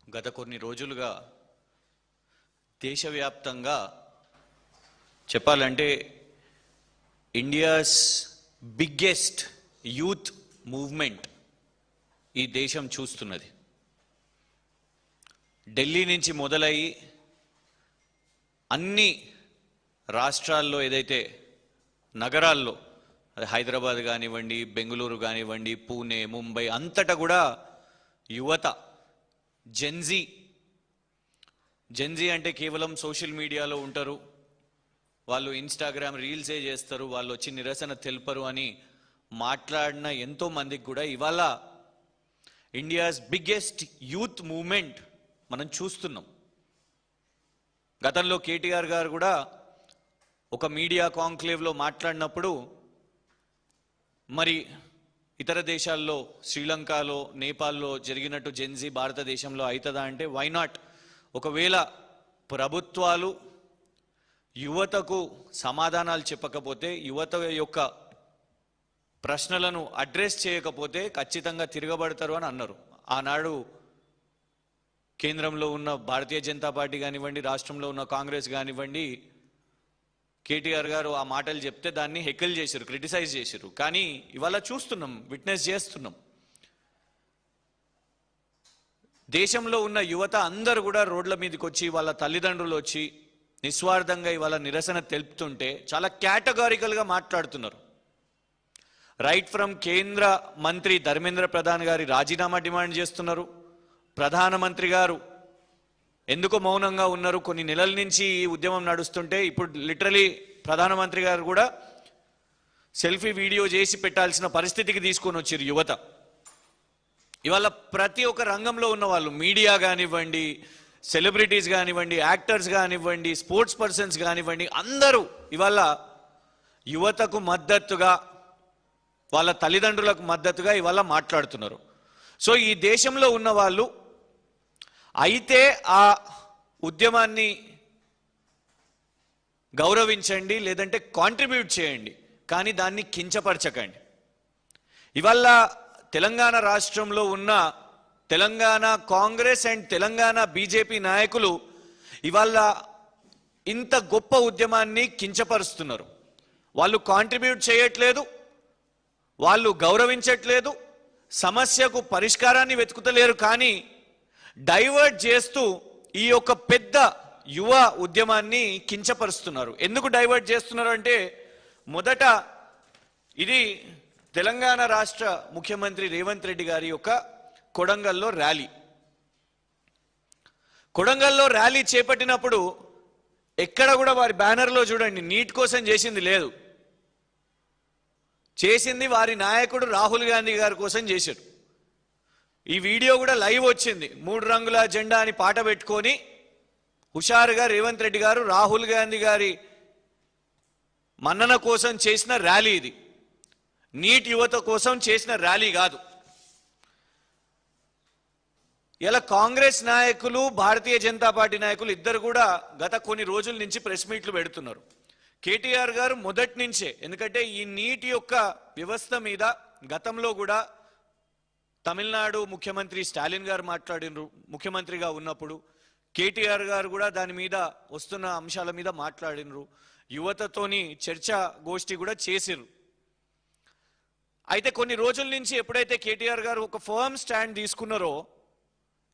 గత కొన్ని రోజులుగా దేశవ్యాప్తంగా చెప్పాలంటే ఇండియాస్ బిగ్గెస్ట్ యూత్ మూవ్మెంట్ ఈ దేశం చూస్తున్నది. ఢిల్లీ నుంచి మొదలయ్యి అన్ని రాష్ట్రాల్లో ఏదైతే నగరాల్లో హైదరాబాద్ కానివ్వండి, బెంగళూరు కానివ్వండి, పూణే, ముంబై అంతటా కూడా యువత జెన్జీ అంటే కేవలం సోషల్ మీడియాలో ఉంటారు, వాళ్ళు ఇన్స్టాగ్రామ్ రీల్సే చేస్తారు, వాళ్ళు వచ్చి నిరసన తెలుపరు అని మాట్లాడిన ఎంతో మందికి కూడా ఇవాళ ఇండియాస్ బిగ్గెస్ట్ యూత్ మూవ్మెంట్ మనం చూస్తున్నాం. గతంలో కేటీఆర్ గారు కూడా ఒక మీడియా కాంక్లేవ్లో మాట్లాడినప్పుడు మరి ఇతర దేశాల్లో శ్రీలంకలో, నేపాల్లో జరిగినట్టు జెన్జీ భారతదేశంలో అవుతుందా అంటే వై నాట్? ఒకవేళ ప్రభుత్వాలు యువతకు సమాధానాలు చెప్పకపోతే, యువత యొక్క ప్రశ్నలను అడ్రస్ చేయకపోతే ఖచ్చితంగా తిరగబడతారు అని అన్నారు. ఆనాడు కేంద్రంలో ఉన్న భారతీయ జనతా పార్టీ కానివ్వండి, రాష్ట్రంలో ఉన్న కాంగ్రెస్ కానివ్వండి, కేటీఆర్ గారు ఆ మాటలు చెప్తే దాన్ని హెక్కల్ చేశారు, క్రిటిసైజ్ చేశారు. కానీ ఇవాళ చూస్తున్నాం, విట్నెస్ చేస్తున్నాం, దేశంలో ఉన్న యువత అందరూ కూడా రోడ్ల మీదకి వచ్చి వాళ్ళ తల్లిదండ్రులు వచ్చి నిస్వార్థంగా ఇవాళ నిరసన తెలుపుతుంటే చాలా కేటగారికల్గా మాట్లాడుతున్నారు. రైట్ ఫ్రమ్ కేంద్ర మంత్రి ధర్మేంద్ర ప్రధాన్ గారి రాజీనామా డిమాండ్ చేస్తున్నారు. ప్రధానమంత్రి గారు ఎందుకు మౌనంగా ఉన్నారు? కొన్ని నెలల నుంచి ఈ ఉద్యమం నడుస్తుంటే ఇప్పుడు లిటరలీ ప్రధానమంత్రి గారు కూడా సెల్ఫీ వీడియో చేసి పెట్టాల్సిన పరిస్థితికి తీసుకొని వచ్చారు యువత. ఇవాళ ప్రతి ఒక్క రంగంలో ఉన్న వాళ్ళు, మీడియా కానివ్వండి, సెలబ్రిటీస్ కానివ్వండి, యాక్టర్స్ కానివ్వండి, స్పోర్ట్స్ పర్సన్స్ కానివ్వండి, అందరూ ఇవాళ యువతకు మద్దతుగా, వాళ్ళ తల్లిదండ్రులకు మద్దతుగా ఇవాళ మాట్లాడుతున్నారు. సో ఈ దేశంలో ఉన్న వాళ్ళు అయితే ఆ ఉద్యమాన్ని గౌరవించండి, లేదంటే కాంట్రిబ్యూట్ చేయండి, కానీ దాన్ని కించపరచకండి. ఇవాళ తెలంగాణ రాష్ట్రంలో ఉన్న తెలంగాణ కాంగ్రెస్ అండ్ తెలంగాణ బీజేపీ నాయకులు ఇవాళ ఇంత గొప్ప ఉద్యమాన్ని కించపరుస్తున్నారు. వాళ్ళు కాంట్రిబ్యూట్ చేయట్లేదు, వాళ్ళు గౌరవించట్లేదు, సమస్యకు పరిష్కారాన్ని వెతుకుతలేరు, కానీ డైవర్ట్ చేస్తూ ఈ యొక్క పెద్ద యువ ఉద్యమాన్ని కించపరుస్తున్నారు. ఎందుకు డైవర్ట్ చేస్తున్నారు అంటే, మొదట ఇది తెలంగాణ రాష్ట్ర ముఖ్యమంత్రి రేవంత్ రెడ్డి గారి యొక్క కొడంగల్లో ర్యాలీ. కొడంగల్లో ర్యాలీ చేపట్టినప్పుడు ఎక్కడ కూడా వారి బ్యానర్లో చూడండి, నీట్ కోసం చేసింది లేదు, చేసింది వారి నాయకుడు రాహుల్ గాంధీ గారి కోసం చేశారు. ఈ వీడియో కూడా లైవ్ వచ్చింది. 3 రంగుల జెండా అని పాట పెట్టుకొని హుషారుగా రేవంత్ రెడ్డి గారు రాహుల్ గాంధీ గారి మన్నన కోసం చేసిన ర్యాలీ ఇది. నీట్ యువత కోసం చేసిన ర్యాలీ కాదు. ఇలా కాంగ్రెస్ నాయకులు, భారతీయ జనతా పార్టీ నాయకులు ఇద్దరు కూడా గత కొన్ని రోజుల నుంచి ప్రెస్ మీట్లు పెడుతున్నారు. కేటీఆర్ గారు మొదటి నుంచే, ఎందుకంటే ఈ నీట్ యొక్క వ్యవస్థ మీద గతంలో కూడా తమిళనాడు ముఖ్యమంత్రి స్టాలిన్ గారు మాట్లాడినరు. ముఖ్యమంత్రిగా ఉన్నప్పుడు కేటీఆర్ గారు కూడా దాని మీద వస్తున్న అంశాల మీద మాట్లాడినరు. యువతతోని చర్చా గోష్ఠి కూడా చేసిరు. అయితే కొన్ని రోజుల నుంచి ఎప్పుడైతే కేటీఆర్ గారు ఒక ఫర్మ్ స్టాండ్ తీసుకున్నారో,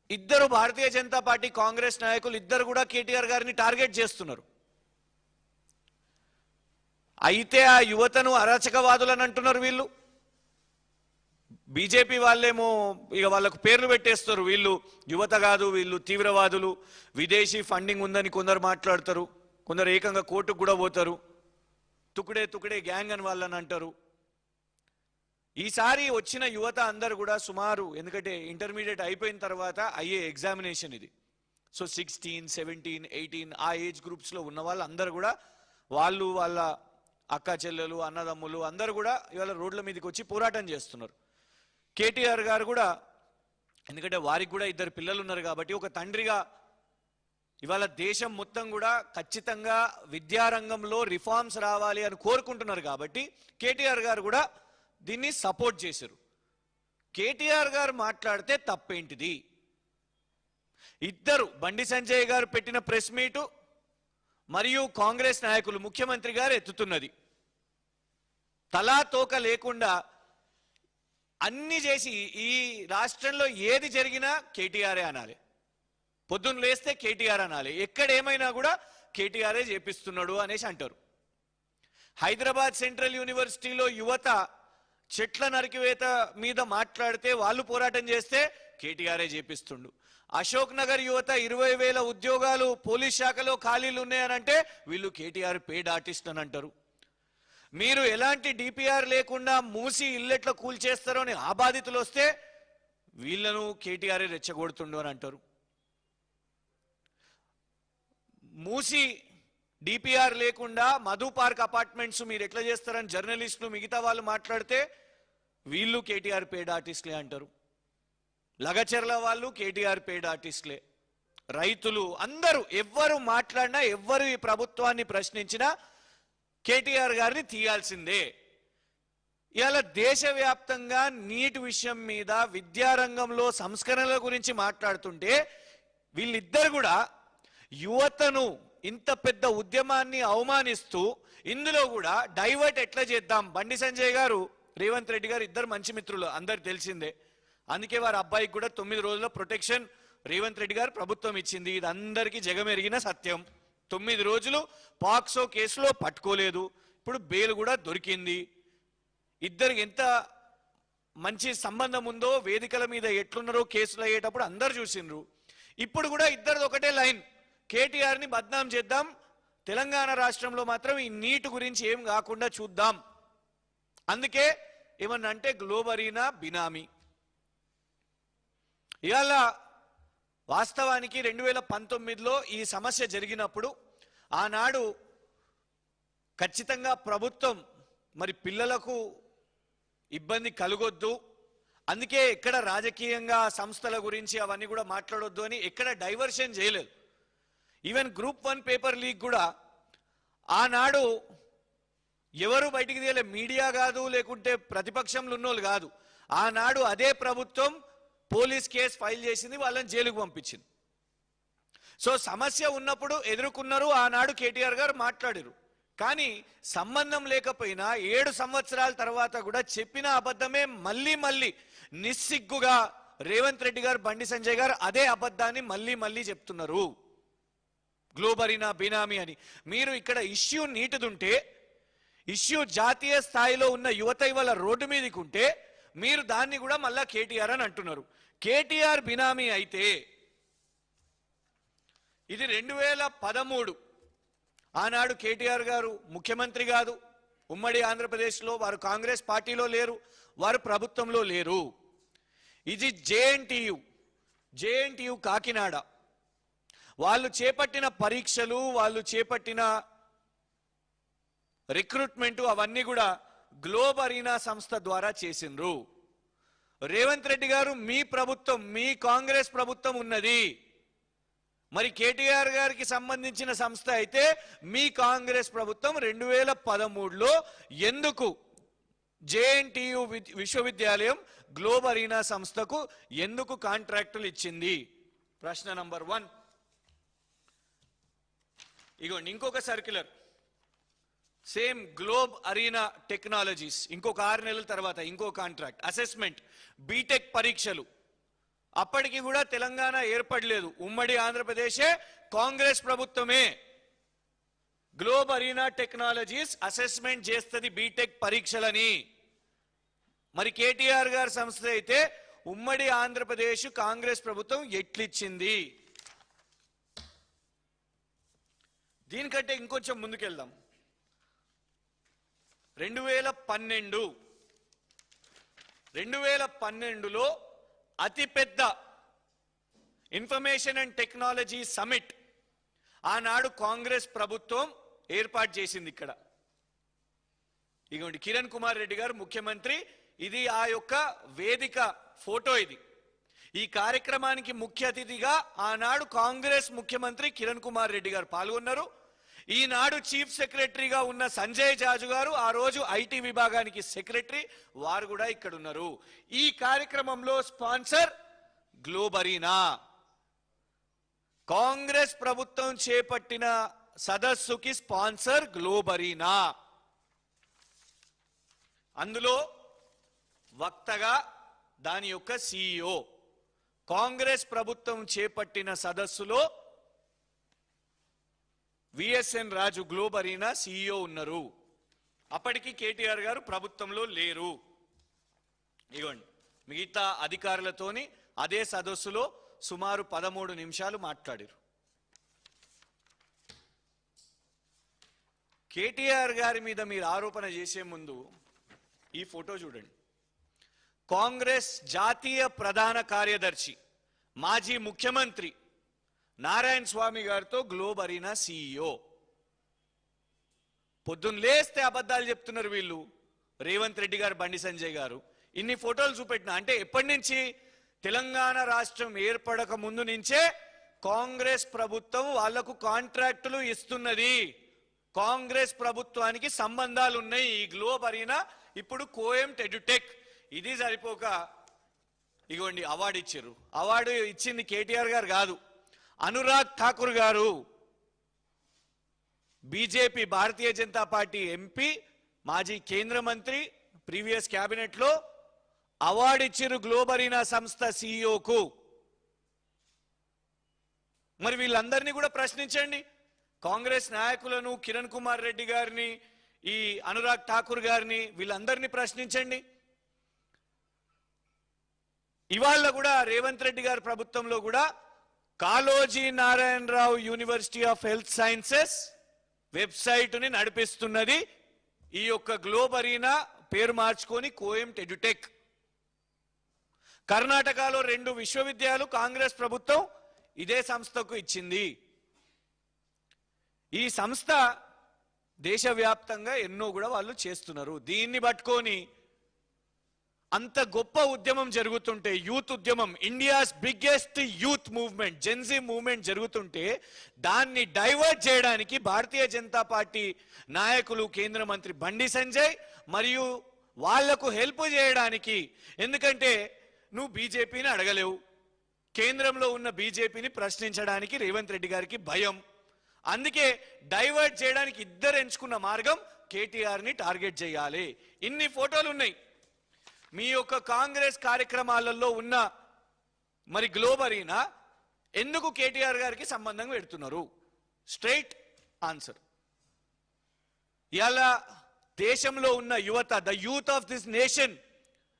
ఇద్దరు భారతీయ జనతా పార్టీ కాంగ్రెస్ నాయకులు ఇద్దరు కూడా కేటీఆర్ గారిని టార్గెట్ చేస్తున్నారు. అయితే ఆ యువతను అరాచకవాదులని అంటున్నారు వీళ్ళు. బీజేపీ వాళ్ళేమో ఇక వాళ్ళకు పేర్లు పెట్టేస్తారు, వీళ్ళు యువత కాదు, వీళ్ళు తీవ్రవాదులు, విదేశీ ఫండింగ్ ఉందని కొందరు మాట్లాడతారు, కొందరు ఏకంగా కోర్టుకు కూడా పోతారు, తుకుడే గ్యాంగ్ అని వాళ్ళని అంటారు. ఈసారి వచ్చిన యువత అందరు కూడా సుమారు, ఎందుకంటే ఇంటర్మీడియట్ అయిపోయిన తర్వాత అయ్యే ఎగ్జామినేషన్ ఇది, సో 16, 17, 18 ఆ ఏజ్ గ్రూప్స్లో ఉన్న వాళ్ళు అందరు కూడా, వాళ్ళు వాళ్ళ అక్క చెల్లెలు, అన్నదమ్ములు అందరూ కూడా ఇవాళ రోడ్ల మీదకి వచ్చి పోరాటం చేస్తున్నారు. కేటీఆర్ గారు కూడా, ఎందుకంటే వారికి కూడా 2 పిల్లలు ఉన్నారు కాబట్టి ఒక తండ్రిగా ఇవాళ దేశం మొత్తం కూడా ఖచ్చితంగా విద్యారంగంలో రిఫార్మ్స్ రావాలి అని కోరుకుంటున్నారు కాబట్టి కేటీఆర్ గారు కూడా దీన్ని సపోర్ట్ చేశారు. కేటీఆర్ గారు మాట్లాడితే తప్పేంటిది? ఇద్దరు బండి సంజయ్ గారు పెట్టిన ప్రెస్ మీటు మరియు కాంగ్రెస్ నాయకులు ముఖ్యమంత్రి గారు ఎత్తుతున్నది. తలా తోక లేకుండా అన్ని చేసి ఈ రాష్ట్రంలో ఏది జరిగినా కేటీఆరే అనాలి, పొద్దున్న లేస్తే కేటీఆర్ అనాలి, ఎక్కడేమైనా కూడా కేటీఆరే చేపిస్తున్నాడు అనేసి అంటారు. హైదరాబాద్ సెంట్రల్ యూనివర్సిటీలో యువత చెట్ల నరికివేత మీద మాట్లాడితే వాళ్ళు పోరాటం చేస్తే కేటీఆరే చేపిస్తుండు. అశోక్ నగర్ యువత 20,000 ఉద్యోగాలు పోలీస్ శాఖలో ఖాళీలు ఉన్నాయనంటే వీళ్ళు కేటీఆర్ పేడ్ ఆర్టిస్ట్ అని అంటారు. మీరు ఎలాంటి డిపిఆర్ లేకుండా మూసి ఇల్లెట్లా కూల్చేస్తారో అని ఆ బాధితులు వస్తే వీళ్ళను కేటీఆర్ రెచ్చగొడుతుండు అని అంటారు. మూసి డిపిఆర్ లేకుండా మధు పార్క్ అపార్ట్మెంట్స్ మీరు ఎట్లా చేస్తారని జర్నలిస్టులు మిగతా వాళ్ళు మాట్లాడితే వీళ్ళు కేటీఆర్ పేడ్ ఆర్టిస్ట్లే అంటారు. లగచెర్ల వాళ్ళు కేటీఆర్ పేడ్ ఆర్టిస్ట్లే. రైతులు అందరూ ఎవ్వరు మాట్లాడినా ఎవ్వరు ఈ ప్రభుత్వాన్ని ప్రశ్నించినా కేటీఆర్ గారిని తీయాల్సిందే. ఇవాళ దేశవ్యాప్తంగా నీటి విషయం మీద విద్యారంగంలో సంస్కరణల గురించి మాట్లాడుతుంటే వీళ్ళిద్దరు కూడా యువతను ఇంత పెద్ద ఉద్యమాన్ని అవమానిస్తూ ఇందులో కూడా డైవర్ట్ ఎట్లా చేద్దాం. బండి సంజయ్ గారు రేవంత్ రెడ్డి గారు ఇద్దరు మంచి మిత్రులు అందరికి తెలిసిందే. అందుకే వారి అబ్బాయికి కూడా 9 రోజుల ప్రొటెక్షన్ రేవంత్ రెడ్డి గారు ప్రభుత్వం ఇచ్చింది. ఇది అందరికీ జగమెరిగిన సత్యం. 9 రోజులు పాక్సో కేసులో పట్టుకోలేదు, ఇప్పుడు బెయిల్ కూడా దొరికింది. ఇద్దరికి ఎంత మంచి సంబంధం ఉందో వేదికల మీద ఎట్లున్నారో కేసులు అయ్యేటప్పుడు అందరు చూసిండ్రు. ఇప్పుడు కూడా ఇద్దరిది ఒకటే లైన్, కేటీఆర్ని బద్నాం చేద్దాం, తెలంగాణ రాష్ట్రంలో మాత్రం ఈ నీటి గురించి ఏం కాకుండా చూద్దాం. అందుకే ఏమన్నా అంటే గ్లోబరీనా బినామీ. ఇవాళ వాస్తవానికి 2019లో ఈ సమస్య జరిగినప్పుడు ఆనాడు ఖచ్చితంగా ప్రభుత్వం మరి పిల్లలకు ఇబ్బంది కలగొద్దు, అందుకే ఎక్కడ రాజకీయంగా సంస్థల గురించి అవన్నీ కూడా మాట్లాడొద్దు అని ఎక్కడ డైవర్షన్ చేయలేదు. ఈవెన్ గ్రూప్ 1 పేపర్ లీక్ కూడా ఆనాడు ఎవరు బయటికి తీయలే, మీడియా కాదు లేకుంటే ప్రతిపక్షంలో ఉన్నోళ్ళు కాదు. ఆనాడు అదే ప్రభుత్వం పోలీస్ కేసు ఫైల్ చేసింది, వాళ్ళని జైలుకు పంపించింది. సో సమస్య ఉన్నప్పుడు ఎదుర్కొన్నారు, ఆనాడు కేటీఆర్ గారు మాట్లాడారు. కానీ సంబంధం లేకపోయినా 7 సంవత్సరాల తర్వాత కూడా చెప్పిన అబద్ధమే మళ్ళీ మళ్ళీ నిస్సిగ్గుగా రేవంత్ రెడ్డి గారు బండి సంజయ్ గారు అదే అబద్ధాన్ని మళ్ళీ మళ్ళీ చెప్తున్నారు, గ్లోబరీనా బినామీ అని. మీరు ఇక్కడ ఇష్యూ నీటిదుంటే, ఇష్యూ జాతీయ స్థాయిలో ఉన్న యువత ఇవాళ రోడ్డు మీదకి ఉంటే మీరు దాన్ని కూడా మళ్ళా కేటీఆర్ అని అంటున్నారు. కేటీఆర్ బినామీ అయితే ఇది 2013 ఆనాడు కేటీఆర్ గారు ముఖ్యమంత్రి కాదు, ఉమ్మడి ఆంధ్రప్రదేశ్లో వారు కాంగ్రెస్ పార్టీలో లేరు, వారు ప్రభుత్వంలో లేరు. ఇది జేఎన్టీయు కాకినాడ వాళ్ళు చేపట్టిన పరీక్షలు, వాళ్ళు చేపట్టిన రిక్రూట్మెంట్ అవన్నీ కూడా గ్లోబ్ అరీనా సంస్థ ద్వారా చేసిండ్రు. రేవంత్ రెడ్డి గారు మీ ప్రభుత్వం, మీ కాంగ్రెస్ ప్రభుత్వం ఉన్నది, మరి కేటీఆర్ గారికి సంబంధించిన సంస్థ అయితే మీ కాంగ్రెస్ ప్రభుత్వం 2013లో ఎందుకు జేఎన్టీయు విశ్వవిద్యాలయం గ్లోబ్ అరీనా సంస్థకు ఎందుకు కాంట్రాక్టులు ఇచ్చింది? ప్రశ్న నంబర్ 1. ఇగోండి ఇంకొక circular, same Globe Arena Technologies ఇంకొక 6 నెలల తర్వాత ఇంకో కాంట్రాక్ట్, అసెస్మెంట్ బీటెక్ పరీక్షలు. అప్పటికి కూడా తెలంగాణ ఏర్పడలేదు, ఉమ్మడి ఆంధ్రప్రదేశే, కాంగ్రెస్ ప్రభుత్వమే గ్లోబ్ అరీనా టెక్నాలజీస్ అసెస్మెంట్ చేస్తుంది బీటెక్ పరీక్షలని. మరి కేటీఆర్ గారి సంస్థ అయితే ఉమ్మడి ఆంధ్రప్రదేశ్ కాంగ్రెస్ ప్రభుత్వం ఎట్లిచ్చింది? దీనికంటే ఇంకొంచెం ముందుకెళ్దాం. 2012లో అతిపెద్ద ఇన్ఫర్మేషన్ అండ్ టెక్నాలజీ సమిట్ ఆనాడు కాంగ్రెస్ ప్రభుత్వం ఏర్పాటు చేసింది. ఇక్కడ ఇగోండి కిరణ్ కుమార్ రెడ్డి గారు ముఖ్యమంత్రి, ఇది ఆ యొక్క వేదిక ఫోటో. ఇది ఈ కార్యక్రమానికి ముఖ్య అతిథిగా ఆనాడు కాంగ్రెస్ ముఖ్యమంత్రి కిరణ్ కుమార్ రెడ్డి గారు పాల్గొన్నారు. ఈనాడు చీఫ్ సెక్రటరీగా ఉన్న సంజయ్ జాజు గారు ఆ రోజు ఐటీ విభాగానికి సెక్రటరీ, వారు కూడా ఇక్కడ ఉన్నారు. ఈ కార్యక్రమంలో స్పాన్సర్ గ్లోబ్ అరీనా. కాంగ్రెస్ ప్రభుత్వం చేపట్టిన సదస్సుకి స్పాన్సర్ గ్లోబ్ అరీనా. అందులో వక్తగా దాని యొక్క CEO. కాంగ్రెస్ ప్రభుత్వం చేపట్టిన సదస్సులో విఎస్ఎన్ రాజు గ్లోబ్ అరీనా CEO ఉన్నారు. అప్పటికి కేటీఆర్ గారు ప్రభుత్వంలో లేరు. ఇగోండి, మిగతా అధికారులతోని అదే సదస్సులో సుమారు 13 నిమిషాలు మాట్లాడారు. కేటీఆర్ గారి మీద మీరు ఆరోపణ చేసే ముందు ఈ ఫోటో చూడండి. కాంగ్రెస్ జాతీయ ప్రధాన కార్యదర్శి మాజీ ముఖ్యమంత్రి నారాయణ స్వామి గారితో గ్లోబ్ అరీనా CEO. పొద్దున్న లేస్తే అబద్ధాలు చెప్తున్నారు వీళ్ళు. రేవంత్ రెడ్డి గారు, బండి సంజయ్ గారు ఇన్ని ఫోటోలు చూపెట్టిన అంటే ఎప్పటి నుంచి? తెలంగాణ రాష్ట్రం ఏర్పడక ముందు నుంచే కాంగ్రెస్ ప్రభుత్వం వాళ్లకు కాంట్రాక్టులు ఇస్తున్నది. కాంగ్రెస్ ప్రభుత్వానికి సంబంధాలు ఉన్నాయి. ఈ గ్లోబ్ అరీనా ఇప్పుడు కోయం ఎడ్యుటెక్. ఇది సరిపోక ఇగోండి అవార్డు ఇచ్చారు. అవార్డు ఇచ్చింది కేటీఆర్ గారు కాదు, అనురాగ్ ఠాకూర్ గారు, BJP Bharatiya Janata party MP, మాజీ కేంద్ర మంత్రి, ప్రీవియస్ క్యాబినెట్ లో అవార్డు ఇచ్చారు గ్లోబ్ అరీనా సంస్థ CEOకు. మరి వీళ్ళందరినీ కూడా ప్రశ్నించండి. కాంగ్రెస్ నాయకులను, కిరణ్ కుమార్ రెడ్డి గారిని, ఈ అనురాగ్ ఠాకూర్ గారిని, వీళ్ళందరినీ ప్రశ్నించండి. ఇవాళ కూడా రేవంత్ రెడ్డి గారి ప్రభుత్వంలో కూడా Kaloji Narayanarao university of health sciences వెబ్సైట్ని నడిపిస్తున్నది ఈ యొక్క గ్లోబ్ అరీనా, పేరు మార్చుకొని కోయం ఎడ్యుటెక్. కర్ణాటకలో 2 విశ్వవిద్యాలయాలు కాంగ్రెస్ ప్రభుత్వం ఇదే సంస్థకు ఇచ్చింది. ఈ సంస్థ దేశవ్యాప్తంగా ఎన్నో కూడా వాళ్ళు చేస్తున్నారు. దీన్ని పట్టుకొని అంత గొప్ప ఉద్యమం జరుగుతుంటే, యూత్ ఉద్యమం, India's biggest youth movement, Gen Z movement జరుగుతుంటే దాన్ని డైవర్ట్ చేయడానికి భారతీయ జనతా పార్టీ నాయకులు, కేంద్ర మంత్రి బండి సంజయ్ మరియు వాళ్లకు హెల్ప్ చేయడానికి, ఎందుకంటే నువ్వు బీజేపీని అడగలేవు, కేంద్రంలో ఉన్న బీజేపీని ప్రశ్నించడానికి రేవంత్ రెడ్డి గారికి భయం. అందుకే డైవర్ట్ చేయడానికి ఇద్దరు ఎంచుకున్న మార్గం కేటీఆర్ని టార్గెట్ చేయాలి. ఇన్ని ఫోటోలు ఉన్నాయి మీ యొక్క కాంగ్రెస్ కార్యక్రమాలలో ఉన్న. మరి గ్లోబ్ అరీనా ఎందుకు కేటీఆర్ గారికి సంబంధం పెడుతున్నారు? Straight answer. ఇలా దేశంలో ఉన్న యువత, the youth of this nation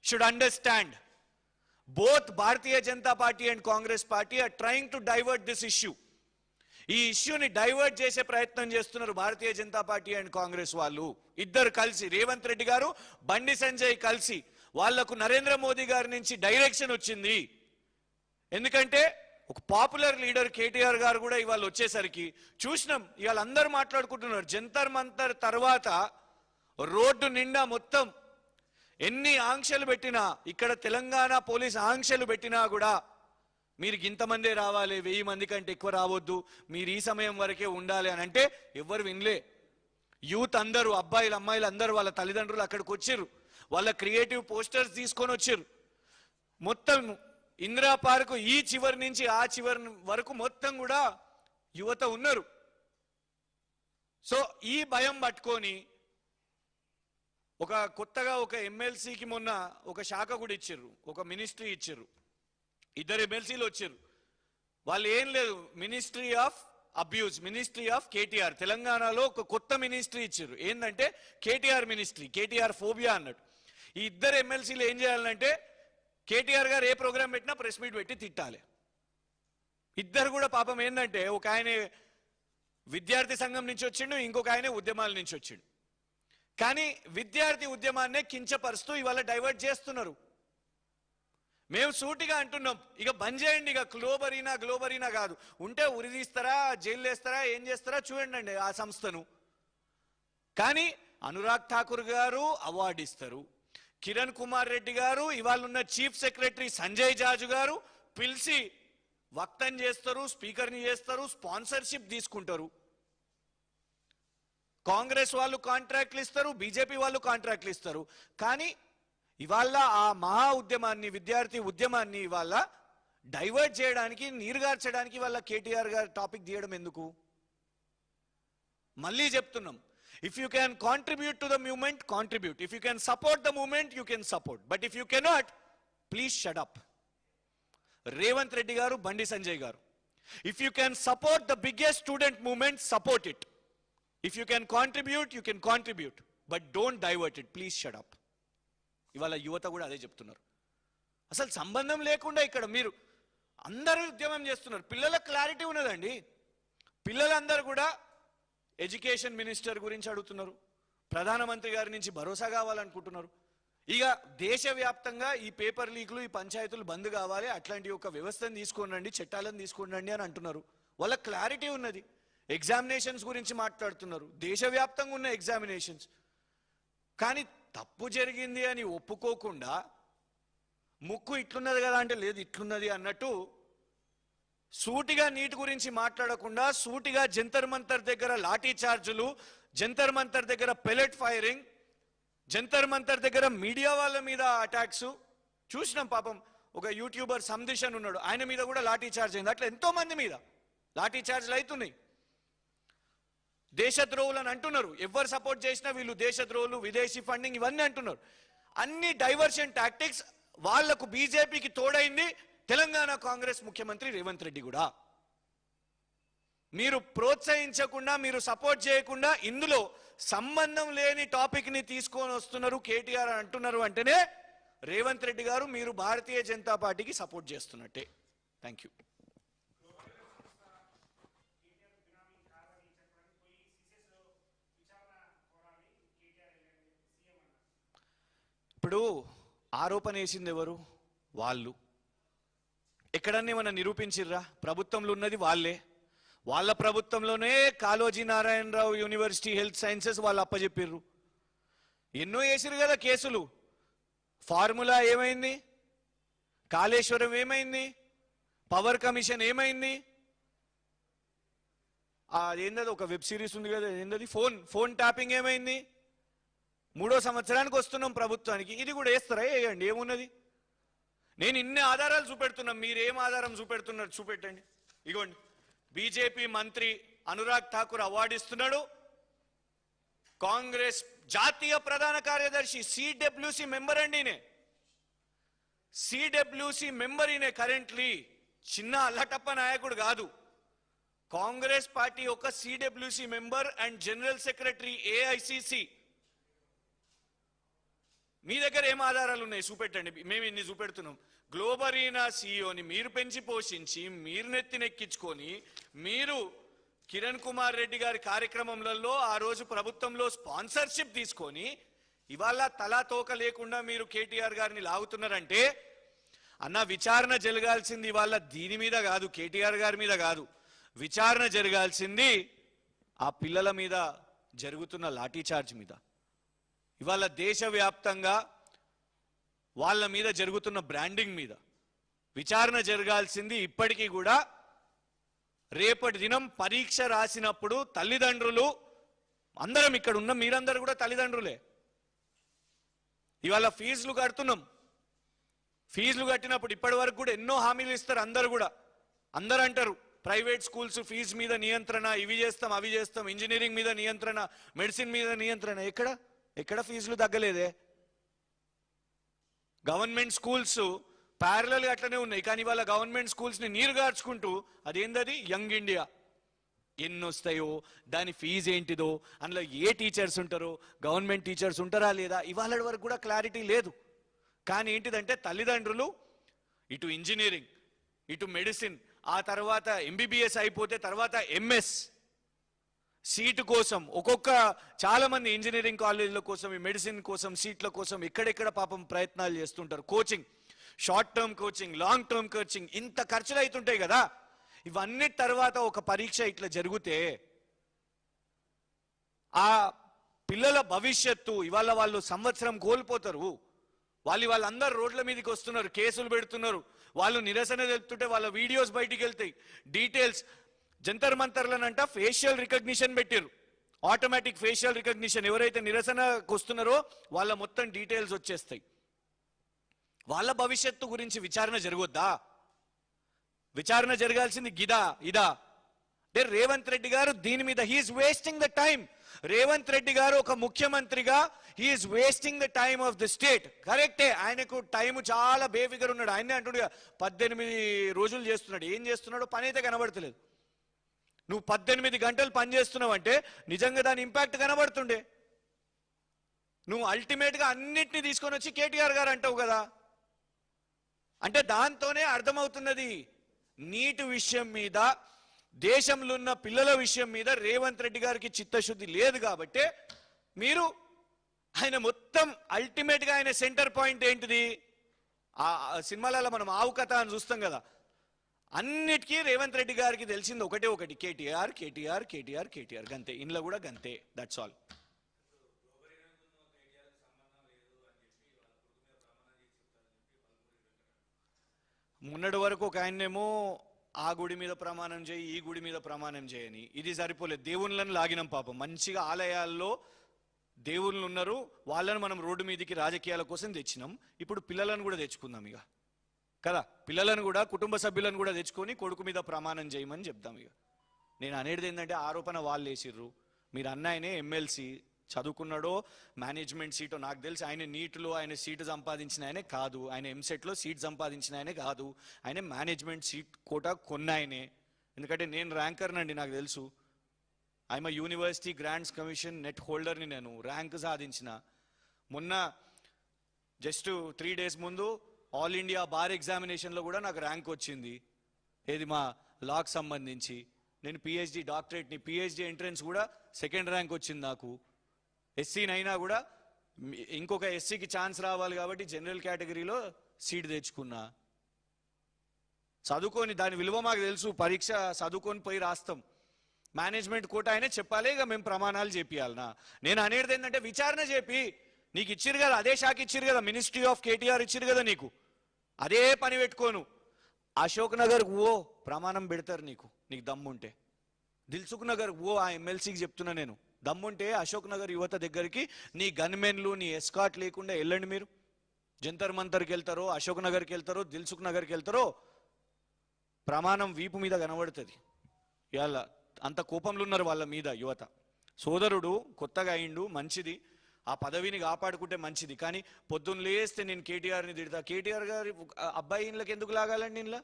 should understand both Bharatiya Janata Party and Congress Party are trying to divert this issue. ఈ ఇష్యూని డైవర్ట్ చేసే ప్రయత్నం చేస్తున్నారు భారతీయ జనతా పార్టీ అండ్ కాంగ్రెస్ వాళ్ళు. ఇద్దరు కలిసి, రేవంత్ రెడ్డి గారు, బండి సంజయ్ కలిసి, వాళ్లకు నరేంద్ర మోదీ గారి నుంచి డైరెక్షన్ వచ్చింది. ఎందుకంటే ఒక పాపులర్ లీడర్ కేటీఆర్ గారు కూడా ఇవాళ వచ్చేసరికి చూసినాం. ఇవాళ అందరూ మాట్లాడుకుంటున్నారు. జంతర్ మంతర్ తర్వాత రోడ్డు నిండా మొత్తం ఎన్ని ఆంక్షలు పెట్టినా, ఇక్కడ తెలంగాణ పోలీస్ ఆంక్షలు పెట్టినా కూడా మీరు ఇంతమందే రావాలి, 1000 మంది కంటే ఎక్కువ రావద్దు, మీరు ఈ సమయం వరకే ఉండాలి అని అంటే ఎవరు వినలే. యూత్ అందరూ, అబ్బాయిలు అమ్మాయిలు అందరూ వాళ్ళ తల్లిదండ్రులు అక్కడికి వచ్చారు. వాళ్ళ క్రియేటివ్ పోస్టర్స్ తీసుకొని వచ్చారు. మొత్తం ఇందిరా పార్కు ఈ చివరి నుంచి ఆ చివరి వరకు మొత్తం కూడా యువత ఉన్నారు. సో ఈ భయం పట్టుకొని ఒక కొత్తగా ఒక ఎమ్మెల్సీకి మొన్న ఒక శాఖ కూడా ఇచ్చారు, ఒక మినిస్ట్రీ ఇచ్చారు. 2 ఎమ్మెల్సీలు వచ్చారు. వాళ్ళు ఏం లేదు, ministry of abuse, ministry of KTR. తెలంగాణలో ఒక కొత్త మినిస్ట్రీ ఇచ్చారు. ఏంటంటే కేటీఆర్ మినిస్ట్రీ, కేటీఆర్ ఫోబియా అన్నట్టు. ఈ 2 ఎమ్మెల్సీలు ఏం చేయాలంటే కేటీఆర్ గారు ఏ ప్రోగ్రామ్ పెట్టినా ప్రెస్ మీట్ పెట్టి తిట్టాలి. ఇద్దరు కూడా పాపం ఏంటంటే ఒక ఆయన విద్యార్థి సంఘం నుంచి వచ్చిండు, ఇంకొక ఆయన ఉద్యమాల నుంచి వచ్చిండు. కానీ విద్యార్థి ఉద్యమాన్నే కించపరుస్తూ ఇవాళ డైవర్ట్ చేస్తున్నారు. మేము సూటిగా అంటున్నాం, ఇక బంద్ చేయండి. ఇక గ్లోబ్ అరీనా కాదు, ఉంటే ఉరిదీస్తారా, జైలు వేస్తారా, ఏం చేస్తారా చూడండి ఆ సంస్థను. కానీ అనురాగ్ ఠాకూర్ గారు అవార్డు ఇస్తారు, కిరణ్ కుమార్ రెడ్డి గారు, ఇవాళ ఉన్న చీఫ్ సెక్రటరీ సంజయ్ జాజు గారు పిలిచి వక్తం చేస్తారు, స్పీకర్ని చేస్తారు, స్పాన్సర్షిప్ తీసుకుంటారు. కాంగ్రెస్ వాళ్ళు కాంట్రాక్ట్లు ఇస్తారు, బీజేపీ వాళ్ళు కాంట్రాక్ట్లు ఇస్తారు. కానీ ఇవాళ ఆ మహా ఉద్యమాన్ని, విద్యార్థి ఉద్యమాన్ని ఇవాళ డైవర్ట్ చేయడానికి, నీరుగార్చడానికి వాళ్ళ కేటీఆర్ గారు టాపిక్ తీయడం ఎందుకు? మళ్ళీ చెప్తున్నాం, if you can contribute to the movement, contribute. If you can support the movement, you can support. But if you cannot, please shut up. Revanth Reddy గారు, బండి సంజయ్ గారు, if you can support the biggest student movement, support it. If you can contribute, you can contribute, but don't divert it. Please shut up. ఇవాళ యువత కూడా అదే చెప్తున్నారు. అసలు సంబంధం లేకుండా ఇక్కడ మీరు అందరూ ఉద్యమం చేస్తున్నారు. పిల్లలకు క్లారిటీ ఉన్నదండి. పిల్లలందరూ కూడా ఎడ్యుకేషన్ మినిస్టర్ గురించి అడుగుతున్నారు, ప్రధానమంత్రి గారి నుంచి భరోసా కావాలనుకుంటున్నారు. ఇక దేశవ్యాప్తంగా ఈ పేపర్ లీకులు, ఈ పంచాయతీలు బంద్ కావాలి, అట్లాంటి ఒక వ్యవస్థను తీసుకొని రండి, చట్టాలను తీసుకొని రండి అని అంటున్నారు. వాళ్ళ క్లారిటీ ఉన్నది. ఎగ్జామినేషన్స్ గురించి మాట్లాడుతున్నారు, దేశవ్యాప్తంగా ఉన్న ఎగ్జామినేషన్స్. కానీ తప్పు జరిగింది అని ఒప్పుకోకుండా ముక్కు ఇట్లున్నది కదా అంటే లేదు ఇట్లున్నది అన్నట్టు సూటిగా నీటి గురించి మాట్లాడకుండా సూటిగా జంతర్ మంతర్ దగ్గర లాఠీ చార్జులు, జంతర్ మంతర్ దగ్గర పెలెట్ ఫైరింగ్, జంతర్ మంతర్ దగ్గర మీడియా వాళ్ళ మీద అటాక్స్ చూసినాం. పాపం ఒక యూట్యూబర్ సందిషన్ ఉన్నాడు, ఆయన మీద కూడా లాఠీ చార్జ్ అయింది. అట్లా ఎంతో మంది మీద లాఠీ చార్జ్లు అవుతున్నాయి. దేశద్రోహులు అని అంటున్నారు. ఎవరు సపోర్ట్ చేసినా వీళ్ళు దేశద్రోహులు, విదేశీ ఫండింగ్ ఇవన్నీ అంటున్నారు. అన్ని డైవర్షన్ టాక్టిక్స్. వాళ్లకు బీజేపీకి తోడైంది తెలంగాణ కాంగ్రెస్ ముఖ్యమంత్రి రేవంత్ రెడ్డి కూడా. మీరు ప్రోత్సహించకుండా, మీరు సపోర్ట్ చేయకుండా ఇందులో సంబంధం లేని టాపిక్ ని తీసుకొని వస్తున్నారు కేటీఆర్ అని అంటున్నారు అంటేనే రేవంత్ రెడ్డి గారు మీరు భారతీయ జనతా పార్టీకి సపోర్ట్ చేస్తున్నట్టే. Thank you. ఇప్పుడు ఆరోపణ వేసింది ఎవరు? వాళ్ళు. ఎక్కడన్నా ఏమన్నా నిరూపించిర్రా? ప్రభుత్వంలో ఉన్నది వాళ్ళే. వాళ్ళ ప్రభుత్వంలోనే Kaloji Narayanarao university health sciences వాళ్ళు అప్పచెప్పిర్రు. ఎన్నో వేసిరు కదా కేసులు. ఫార్ములా ఏమైంది? కాళేశ్వరం ఏమైంది? పవర్ కమిషన్ ఏమైంది? ఏందది ఒక వెబ్ సిరీస్ ఉంది కదా, ఏందది ఫోన్ ట్యాపింగ్ ఏమైంది? 3వ సంవత్సరానికి వస్తున్నాం ప్రభుత్వానికి. ఇది కూడా వేస్తారా? వేయండి, ఏమున్నది? నేను ఇన్ని ఆధారాలు చూపెడుతున్నా, మీరేం ఆధారం చూపెడుతున్నారు చూపెట్టండి. ఇగోండి, బీజేపీ మంత్రి అనురాగ్ ఠాకూర్ అవార్డు ఇస్తున్నాడు. కాంగ్రెస్ జాతీయ ప్రధాన కార్యదర్శి సిడబ్ల్యూసి మెంబర్ అండి. సిడబ్ల్యూసి మెంబర్ ఈయన కరెంట్లీ. చిన్న అల్లటప్ప నాయకుడు కాదు. కాంగ్రెస్ పార్టీ ఒక CWC member and general secretary AICC. మీ దగ్గర ఏం ఆధారాలు ఉన్నాయి చూపెట్టండి. మేము ఇన్ని చూపెడుతున్నాం. గ్లోబరీనా సీఈఓని మీరు పెంచి పోషించి, మీరు నెత్తినెక్కించుకొని, మీరు కిరణ్ కుమార్ రెడ్డి గారి కార్యక్రమంలో ఆ రోజు ప్రభుత్వంలో స్పాన్సర్షిప్ తీసుకొని ఇవాళ తలా తోక లేకుండా మీరు కేటీఆర్ గారిని లాగుతున్నారంటే, అన్న విచారణ జరగాల్సింది ఇవాళ దీని మీద కాదు, కేటీఆర్ గారి మీద కాదు. విచారణ జరగాల్సింది ఆ పిల్లల మీద జరుగుతున్న లాఠీ చార్జ్ మీద. ఇవాళ దేశవ్యాప్తంగా వాళ్ళ మీద జరుగుతున్న బ్రాండింగ్ మీద విచారణ జరగాల్సింది. ఇప్పటికీ కూడా రేపటి దినం పరీక్ష రాసినప్పుడు తల్లిదండ్రులు అందరం, ఇక్కడ ఉన్న మీరందరూ కూడా తల్లిదండ్రులే. ఇవాళ ఫీజులు కడుతున్నాం. ఫీజులు కట్టినప్పుడు ఇప్పటి వరకు కూడా ఎన్నో హామీలు ఇస్తారు. అందరూ కూడా అందరూ అంటారు ప్రైవేట్ స్కూల్స్ ఫీజు మీద నియంత్రణ, ఇవి చేస్తాం అవి చేస్తాం, ఇంజనీరింగ్ మీద నియంత్రణ, మెడిసిన్ మీద నియంత్రణ. ఎక్కడ ఫీజులు తగ్గలేదే. గవర్నమెంట్ స్కూల్స్ ప్యారలల్ అట్లనే ఉన్నాయి. కానీ వాళ్ళ గవర్నమెంట్ స్కూల్స్ ని నీరుగార్చుకుంటూ అదేందది యంగ్ ఇండియా ఎన్ని వస్తాయో, దాని ఫీజు ఏంటిదో, అందులో ఏ టీచర్స్ ఉంటారో, గవర్నమెంట్ టీచర్స్ ఉంటారా లేదా, ఇవాళ వరకు కూడా క్లారిటీ లేదు. కానీ ఏంటిదంటే తల్లిదండ్రులు ఇటు ఇంజనీరింగ్, ఇటు మెడిసిన్, ఆ తర్వాత ఎంబీబీఎస్ అయిపోతే తర్వాత ఎంఎస్ సీటు కోసం ఒక్కొక్క చాలా మంది ఇంజనీరింగ్ కాలేజీల కోసం, ఈ మెడిసిన్ కోసం, సీట్ల కోసం ఎక్కడెక్కడ పాపం ప్రయత్నాలు చేస్తుంటారు. Coaching, short term coaching, long term coaching, ఇంత ఖర్చులు అవుతుంటాయి కదా. ఇవన్నీ తర్వాత ఒక పరీక్ష ఇట్లా జరిగితే ఆ పిల్లల భవిష్యత్తు ఇవాళ వాళ్ళు సంవత్సరం కోల్పోతారు. వాళ్ళందరూ రోడ్ల మీదకి వస్తున్నారు, కేసులు పెడుతున్నారు. వాళ్ళు నిరసన తెలుపుతుంటే వాళ్ళ వీడియోస్ బయటికి వెళ్తాయి. డీటెయిల్స్ జంతర్ మంతర్లనంట ఫేషియల్ రికగ్నిషన్ పెట్టారు. Automatic facial recognition. ఎవరైతే నిరసనకు వస్తున్నారో వాళ్ళ మొత్తం డీటెయిల్స్ వచ్చేస్తాయి. వాళ్ళ భవిష్యత్తు గురించి విచారణ జరగొద్దా? విచారణ జరగాల్సింది గిదా ఇదా అంటే రేవంత్ రెడ్డి గారు దీని మీద he's wasting the time. Revanth Reddy గారు ఒక ముఖ్యమంత్రిగా he's wasting the time of the state. కరెక్టే, ఆయనకు టైం చాలా బేఫిగర్ ఉన్నాడు. ఆయనే అంటుడు 18 రోజులు చేస్తున్నాడు. ఏం చేస్తున్నాడో పని అయితే కనబడతలేదు. నువ్వు 18 గంటలు పని చేస్తున్నావు అంటే నిజంగా దాని ఇంపాక్ట్ కనబడుతుండే. నువ్వు అల్టిమేట్గా అన్నిటినీ తీసుకొని వచ్చి కేటీఆర్ గారు అంటావు కదా. అంటే దాంతోనే అర్థమవుతున్నది నీటి విషయం మీద, దేశంలో ఉన్న పిల్లల విషయం మీద రేవంత్ రెడ్డి గారికి చిత్తశుద్ధి లేదు. కాబట్టి మీరు ఆయన మొత్తం అల్టిమేట్గా ఆయన సెంటర్ పాయింట్ ఏంటిది? ఆ సినిమాలలో మనం ఆవు కథ అని చూస్తాం కదా, అన్నిటికీ రేవంత్ రెడ్డి గారికి తెలిసింది ఒకటి, కేటీఆర్ కేటీఆర్ కేటీఆర్ కేటీఆర్, గంతే. ఇంట్లో కూడా గంతే, దట్స్ ఆల్. మొన్నటి వరకు ఒక ఆయన్నేమో ఆ గుడి మీద ప్రమాణం చేయి, ఈ గుడి మీద ప్రమాణం చేయని, ఇది సరిపోలేదు. దేవుళ్ళని లాగినాం పాపం. మంచిగా ఆలయాల్లో దేవుళ్ళు ఉన్నారు, వాళ్ళని మనం రోడ్డు మీదకి రాజకీయాల కోసం తెచ్చినాం. ఇప్పుడు పిల్లలను కూడా తెచ్చుకుందాం ఇక కదా. పిల్లలను కూడా, కుటుంబ సభ్యులను కూడా తెచ్చుకొని కొడుకు మీద ప్రమాణం చేయమని చెప్దాం ఇక. నేను అనేది ఏంటంటే ఆరోపణ వాళ్ళు వేసిర్రు. మీరు అన్నాయనే ఎమ్మెల్సీ చదువుకున్నాడో మేనేజ్మెంట్ సీటో నాకు తెలిసి ఆయన నీట్లో ఆయన సీటు సంపాదించిన ఆయనే కాదు, ఆయన ఎంసెట్లో సీట్ సంపాదించిన ఆయనే కాదు, ఆయన మేనేజ్మెంట్ సీట్ కోటా కొన్నాయనే. ఎందుకంటే నేను ర్యాంకర్నండి, నాకు తెలుసు. I'm University Grants Commission NET హోల్డర్ని, నేను ర్యాంక్ సాధించిన. మొన్న జస్ట్ 3 days ముందు ఆల్ ఇండియా బార్ ఎగ్జామినేషన్లో కూడా నాకు ర్యాంక్ వచ్చింది. ఏది మా లాకి సంబంధించి. నేను పిహెచ్డి డాక్టరేట్ని, పిహెచ్డి ఎంట్రన్స్ కూడా 2nd ర్యాంక్ వచ్చింది నాకు. ఎస్సీనైనా కూడా ఇంకొక ఎస్సీకి ఛాన్స్ రావాలి కాబట్టి జనరల్ కేటగిరీలో సీట్ తెచ్చుకున్నా. చదువుకొని దాని విలువ మాకు తెలుసు, పరీక్ష చదువుకొని పోయి రాస్తాం. మేనేజ్మెంట్ కోట అయినా చెప్పాలి, ఇక మేము ప్రమాణాలు చేపియాలనా? నేను అనేది ఏంటంటే విచారణ చేపి, నీకు ఇచ్చిరు కదా అదే శాఖ ఇచ్చిరు కదా, మినిస్ట్రీ ఆఫ్ కేటీఆర్ ఇచ్చిరు కదా నీకు, అదే పని పెట్టుకోను. అశోక్ నగర్ ఓ ప్రమాణం పెడతారు నీకు దమ్ముంటే. దిల్సుఖ్ నగర్ ఓ ఆ ఎమ్మెల్సీకి చెప్తున్నా నేను, దమ్ముంటే అశోక్ నగర్ యువత దగ్గరికి నీ గన్మెన్లు నీ ఎస్కాట్ లేకుండా వెళ్ళండి. మీరు జంతర్ మంతర్కి వెళ్తారో, అశోక్ నగర్కి వెళ్తారో, దిల్సుఖ్ నగర్కి వెళ్తారో, ప్రమాణం వీపు మీద కనబడుతుంది. ఇవాళ అంత కోపంలో ఉన్నారు వాళ్ళ మీద యువత. సోదరుడు కొత్తగా అయిండు, మంచిది, ఆ పదవిని కాపాడుకుంటే మంచిది. కానీ పొద్దున్న లేస్తే నేను కేటీఆర్ని తిడతా, కేటీఆర్ గారి అబ్బాయి ఇళ్ళకి ఎందుకు లాగాలండి? ఇంట్లో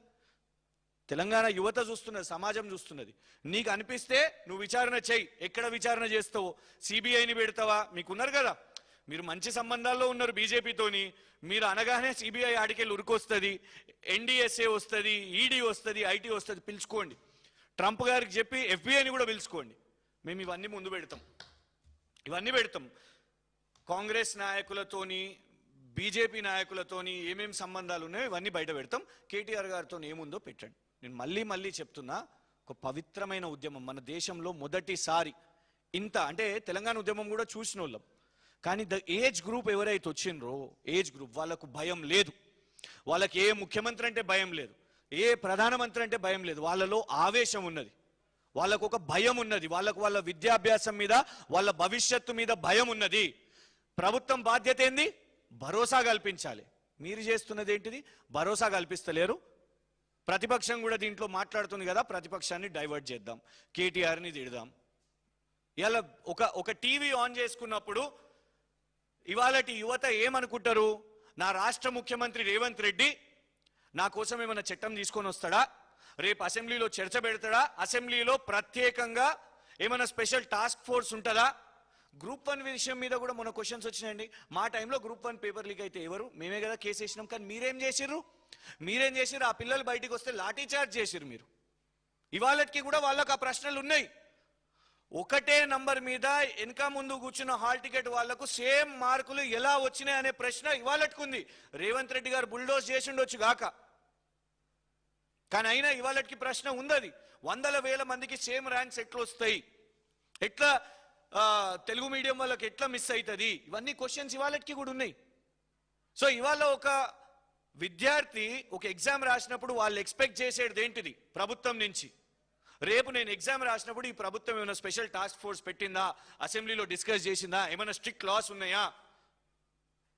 తెలంగాణ యువత చూస్తున్నది, సమాజం చూస్తున్నది. నీకు అనిపిస్తే నువ్వు విచారణ చెయ్యి. ఎక్కడ విచారణ చేస్తావో, సిబిఐని పెడతావా? మీకున్నారు కదా, మీరు మంచి సంబంధాల్లో ఉన్నారు బీజేపీతోని. మీరు అనగానే సిబిఐ ఆడికెళ్ళి ఉరికొస్తుంది, ఎన్డీఎస్ఏ వస్తుంది, ఈడీ వస్తుంది, ఐటీ వస్తుంది, పిలుచుకోండి. ట్రంప్ గారికి చెప్పి ఎఫ్బిఐని కూడా పిలుచుకోండి. మేము ఇవన్నీ ముందు పెడతాం, ఇవన్నీ పెడతాం. కాంగ్రెస్ నాయకులతోని, బీజేపీ నాయకులతోని ఏమేమి సంబంధాలు ఉన్నాయో ఇవన్నీ బయట పెడతాం. కేటీఆర్ గారితో ఏముందో పెట్టండి. నేను మళ్ళీ చెప్తున్నా, ఒక పవిత్రమైన ఉద్యమం మన దేశంలో మొదటిసారి ఇంత, అంటే తెలంగాణ ఉద్యమం కూడా చూసిన వాళ్ళం. కానీ ద ఏజ్ గ్రూప్ ఎవరైతే వచ్చిండ్రో, ఏజ్ గ్రూప్ వాళ్ళకు భయం లేదు. వాళ్ళకి ఏ ముఖ్యమంత్రి అంటే భయం లేదు, ఏ ప్రధానమంత్రి అంటే భయం లేదు. వాళ్ళలో ఆవేశం ఉన్నది, వాళ్ళకు ఒక భయం ఉన్నది, వాళ్ళకు వాళ్ళ విద్యాభ్యాసం మీద, వాళ్ళ భవిష్యత్తు మీద భయం ఉన్నది. ప్రభుత్వం బాధ్యత ఏంది? భరోసా కల్పించాలి. మీరు చేస్తున్నది ఏంటిది? భరోసా కల్పిస్తలేరు. ప్రతిపక్షం కూడా దీంట్లో మాట్లాడుతుంది కదా, ప్రతిపక్షాన్ని డైవర్ట్ చేద్దాం, కేటీఆర్ని తిడదాం. ఇలా ఒక టీవీ ఆన్ చేసుకున్నప్పుడు ఇవాళటి యువత ఏమనుకుంటారు? నా రాష్ట్ర ముఖ్యమంత్రి రేవంత్ రెడ్డి నా కోసం ఏమైనా చట్టం తీసుకొని వస్తాడా, రేపు అసెంబ్లీలో చర్చ పెడతాడా, అసెంబ్లీలో ప్రత్యేకంగా ఏమైనా స్పెషల్ టాస్క్ ఫోర్స్ ఉంటుందా? గ్రూప్ 1 విషయం మీద కూడా మొన్న క్వశ్చన్స్ వచ్చినాయండి. మా టైంలో గ్రూప్ 1 పేపర్ లీక్ అయితే ఎవరు? మేమే కదా కేసు వేసినాం. కానీ మీరేం చేసిర్రు? ఆ పిల్లలు బయటికి వస్తే లాఠీ చార్జ్ చేసిర్రు మీరు. ఇవాళకి కూడా వాళ్ళకు ఆ ప్రశ్నలు ఉన్నాయి. ఒకటే నంబర్ మీద వెనక ముందు కూర్చున్న హాల్ టికెట్ వాళ్లకు సేమ్ మార్కులు ఎలా వచ్చినాయి అనే ప్రశ్న ఇవాళకి ఉంది. రేవంత్ రెడ్డి గారు బుల్డోజ్ చేసిండొచ్చు గాక, కానీ అయినా ఇవాళకి ప్రశ్న ఉంది. 100,000 మందికి సేమ్ ర్యాంక్స్ ఎట్లా వస్తాయి, ఎట్లా తెలుగు మీడియం వాళ్ళకి ఎట్లా మిస్ అవుతుంది, ఇవన్నీ క్వశ్చన్స్ ఇవాళకి కూడా ఉన్నాయి. సో ఇవాళ ఒక విద్యార్థి ఒక ఎగ్జామ్ రాసినప్పుడు వాళ్ళు ఎక్స్పెక్ట్ చేసేది ఏంటిది ప్రభుత్వం నుంచి? రేపు నేను ఎగ్జామ్ రాసినప్పుడు ఈ ప్రభుత్వం ఏమైనా స్పెషల్ టాస్క్ ఫోర్స్ పెట్టిందా, అసెంబ్లీలో డిస్కస్ చేసిందా, ఏమైనా స్ట్రిక్ట్ లాస్ ఉన్నాయా,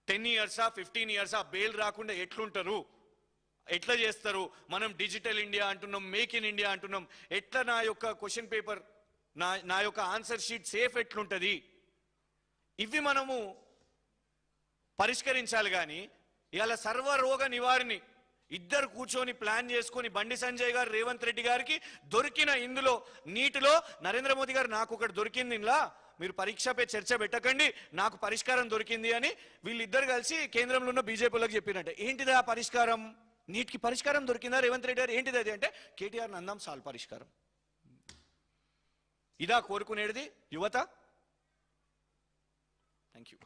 10 years 15 years బెయిల్ రాకుండా ఎట్లుంటారు, ఎట్లా చేస్తారు, మనం డిజిటల్ ఇండియా అంటున్నాం, మేక్ ఇన్ ఇండియా అంటున్నాం, ఎట్లా నా యొక్క క్వశ్చన్ పేపర్ నా యొక్క ఆన్సర్ షీట్ సేఫ్ ఎట్లుంటుంది, ఇవి మనము పరిష్కరించాలి. కానీ ఇవాళ సర్వరోగ నివారణి ఇద్దరు కూర్చొని ప్లాన్ చేసుకొని బండి సంజయ్ గారు రేవంత్ రెడ్డి గారికి దొరికిన ఇందులో నీటిలో నరేంద్ర మోదీ గారు నాకు ఒకటి దొరికింది, ఇలా మీరు పరీక్షపై చర్చ పెట్టకండి, నాకు పరిష్కారం దొరికింది అని వీళ్ళిద్దరు కలిసి కేంద్రంలో ఉన్న బీజేపీలకు చెప్పినట్టే. ఏంటిది ఆ పరిష్కారం? నీటికి పరిష్కారం దొరికిందా రేవంత్ రెడ్డి గారు? ఏంటిది అది అంటే కేటీఆర్ నందాం సాల్ పరిష్కారం. ఇదా కోరుకునేది యువత? Thank you.